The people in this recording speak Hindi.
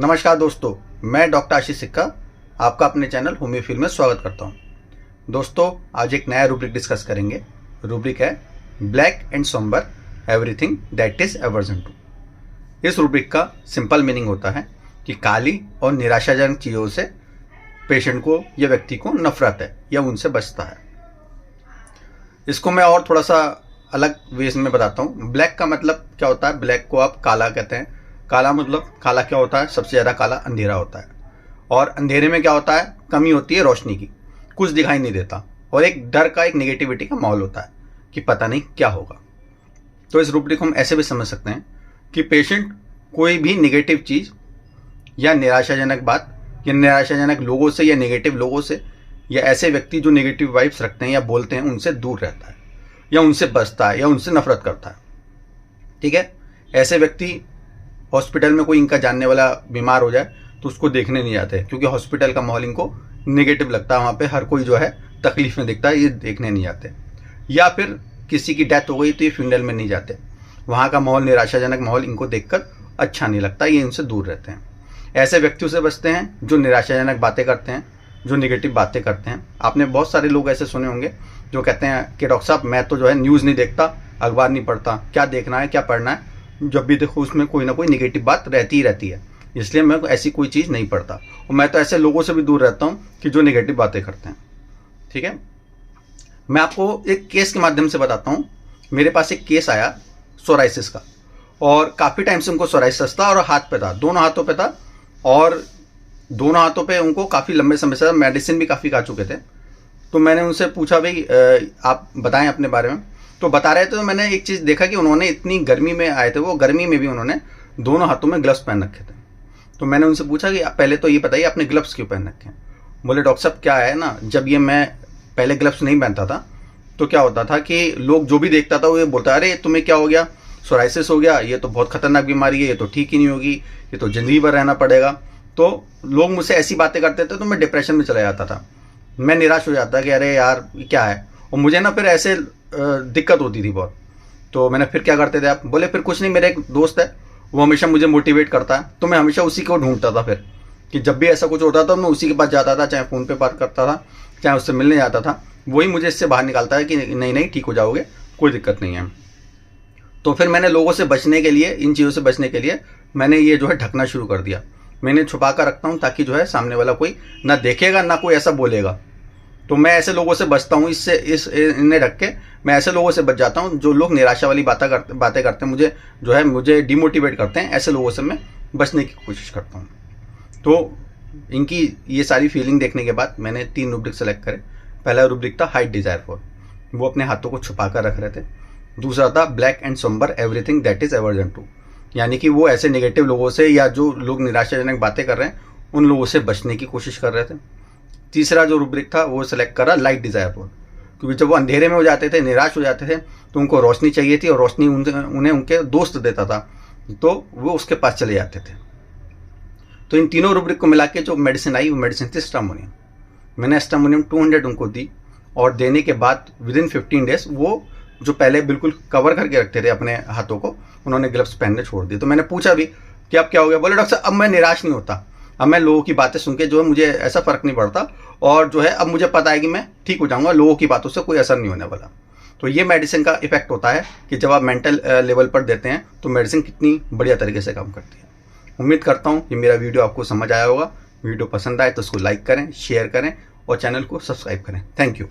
नमस्कार दोस्तों, मैं डॉक्टर आशीष सिक्का आपका अपने चैनल होम्योफील में स्वागत करता हूं। दोस्तों, आज एक नया रूब्रिक डिस्कस करेंगे। रूब्रिक है black and sombre everything that is aversion to. इस रूब्रिक का सिंपल मीनिंग होता है कि काली और निराशाजनक चीज़ों से पेशेंट को या व्यक्ति को नफरत है या उनसे बचता है। इसको मैं और थोड़ा सा अलग वेज में बताता हूँ। ब्लैक का मतलब क्या होता है? ब्लैक को आप काला कहते हैं। काला मतलब काला क्या होता है? सबसे ज़्यादा काला अंधेरा होता है, और अंधेरे में क्या होता है? कमी होती है रोशनी की, कुछ दिखाई नहीं देता, और एक डर का, एक नेगेटिविटी का माहौल होता है कि पता नहीं क्या होगा। तो इस रूब्रिक को हम ऐसे भी समझ सकते हैं कि पेशेंट कोई भी नेगेटिव चीज़ या निराशाजनक बात या निराशाजनक लोगों से या नेगेटिव लोगों से या ऐसे व्यक्ति जो नेगेटिव वाइब्स रखते हैं या बोलते हैं उनसे दूर रहता है या उनसे बचता है या उनसे नफरत करता है। ठीक है, ऐसे व्यक्ति हॉस्पिटल में कोई इनका जानने वाला बीमार हो जाए तो उसको देखने नहीं जाते, क्योंकि हॉस्पिटल का माहौल इनको नेगेटिव लगता है। वहाँ पे हर कोई जो है तकलीफ में दिखता है, ये देखने नहीं जाते। या फिर किसी की डेथ हो गई तो ये फ्यूनरल में नहीं जाते, वहाँ का माहौल, निराशाजनक माहौल इनको देखकर अच्छा नहीं लगता, ये इनसे दूर रहते हैं। ऐसे व्यक्तियों से बचते हैं जो निराशाजनक बातें करते हैं, जो नेगेटिव बातें करते हैं। आपने बहुत सारे लोग ऐसे सुने होंगे जो कहते हैं कि डॉक्टर साहब मैं तो जो है न्यूज़ नहीं देखता, अखबार नहीं पढ़ता, क्या देखना है क्या पढ़ना है, जब भी देखो उसमें कोई ना कोई नेगेटिव बात रहती ही रहती है, इसलिए मैं ऐसी कोई चीज़ नहीं पढ़ता। और मैं तो ऐसे लोगों से भी दूर रहता हूँ कि जो नेगेटिव बातें करते हैं। ठीक है, मैं आपको एक केस के माध्यम से बताता हूँ। मेरे पास एक केस आया सोराइसिस का, और काफ़ी टाइम से उनको सोराइसिस था और हाथ पे था, दोनों हाथों पे था, और दोनों हाथों पे उनको काफ़ी लंबे समय से मेडिसिन भी काफ़ी खा चुके थे। तो मैंने उनसे पूछा, भाई आप बताएं अपने बारे में। तो बता रहे थे, तो मैंने एक चीज़ देखा कि उन्होंने इतनी गर्मी में आए थे, वो गर्मी में भी उन्होंने दोनों हाथों में ग्लव्स पहन रखे थे। तो मैंने उनसे पूछा कि पहले तो ये बताइए आपने ग्लव्स क्यों पहन रखे हैं। बोले डॉक्टर साहब क्या है ना, जब ये मैं पहले ग्लव्स नहीं पहनता था तो क्या होता था कि लोग जो भी देखता था वो ये बोलता, अरे तुम्हें क्या हो गया, सोराइसिस हो गया, ये तो बहुत खतरनाक बीमारी है, ये तो ठीक ही नहीं होगी, ये तो जिंदगी भर रहना पड़ेगा। तो लोग मुझसे ऐसी बातें करते थे तो मैं डिप्रेशन में चला जाता था, मैं निराश हो जाता कि अरे यार क्या है। और मुझे ना फिर ऐसे दिक्कत होती थी बहुत। तो मैंने फिर क्या करते थे आप? बोले फिर कुछ नहीं, मेरा एक दोस्त है वो हमेशा मुझे मोटिवेट करता है, तो मैं हमेशा उसी को ढूंढता था। फिर कि जब भी ऐसा कुछ होता था मैं उसी के पास जाता था, चाहे फ़ोन पे बात करता था, चाहे उससे मिलने जाता था, वही मुझे इससे बाहर निकालता है कि नहीं नहीं ठीक हो जाओगे, कोई दिक्कत नहीं है। तो फिर मैंने लोगों से बचने के लिए, इन चीज़ों से बचने के लिए मैंने ये जो है ढकना शुरू कर दिया। मैंने छुपा कर रखता हूँ ताकि जो है सामने वाला कोई ना देखेगा ना कोई ऐसा बोलेगा। तो मैं ऐसे लोगों से बचता हूँ, इन्हें ढक के मैं ऐसे लोगों से बच जाता हूँ जो लोग निराशा वाली बातें करते हैं, मुझे जो है मुझे डिमोटिवेट करते हैं। ऐसे लोगों से मैं बचने की कोशिश करता हूँ। तो इनकी ये सारी फीलिंग देखने के बाद मैंने 3 रूब्रिक सेलेक्ट करे। पहला रूब्रिक था हाइड डिजायर फॉर, वो अपने हाथों को छुपा कर रख रहे थे। दूसरा था black and sombre everything that is aversion to, यानी कि वो ऐसे नेगेटिव लोगों से या जो लोग निराशाजनक बातें कर रहे हैं उन लोगों से बचने की कोशिश कर रहे थे। तीसरा जो रूब्रिक था वो सिलेक्ट करा लाइट डिजायर फॉर, क्योंकि जब वो अंधेरे में हो जाते थे, निराश हो जाते थे, तो उनको रोशनी चाहिए थी, और रोशनी उन्हें उनके दोस्त देता था, तो वो उसके पास चले जाते थे। तो इन तीनों रूब्रिक को मिला के जो मेडिसिन आई वो मेडिसिन थी एस्टामोनियम। मैंने एस्टामोनियम 200 उनको दी, और देने के बाद विदिन 15 डेज वो जो पहले बिल्कुल कवर करके रखते थे अपने हाथों को, उन्होंने ग्लव्स पहनने छोड़ दिए। तो मैंने पूछा भी कि अब क्या हो गया? बोले डॉक्टर साहब अब मैं निराश नहीं होता, अब मैं लोगों की बातें सुन के जो है मुझे ऐसा फर्क नहीं पड़ता, और जो है अब मुझे पता है कि मैं ठीक हो जाऊंगा, लोगों की बातों से कोई असर नहीं होने वाला। तो ये मेडिसिन का इफेक्ट होता है कि जब आप मेंटल लेवल पर देते हैं तो मेडिसिन कितनी बढ़िया तरीके से काम करती है। उम्मीद करता हूँ कि मेरा वीडियो आपको समझ आया होगा। वीडियो पसंद आए तो उसको लाइक करें, शेयर करें और चैनल को सब्सक्राइब करें। Thank you.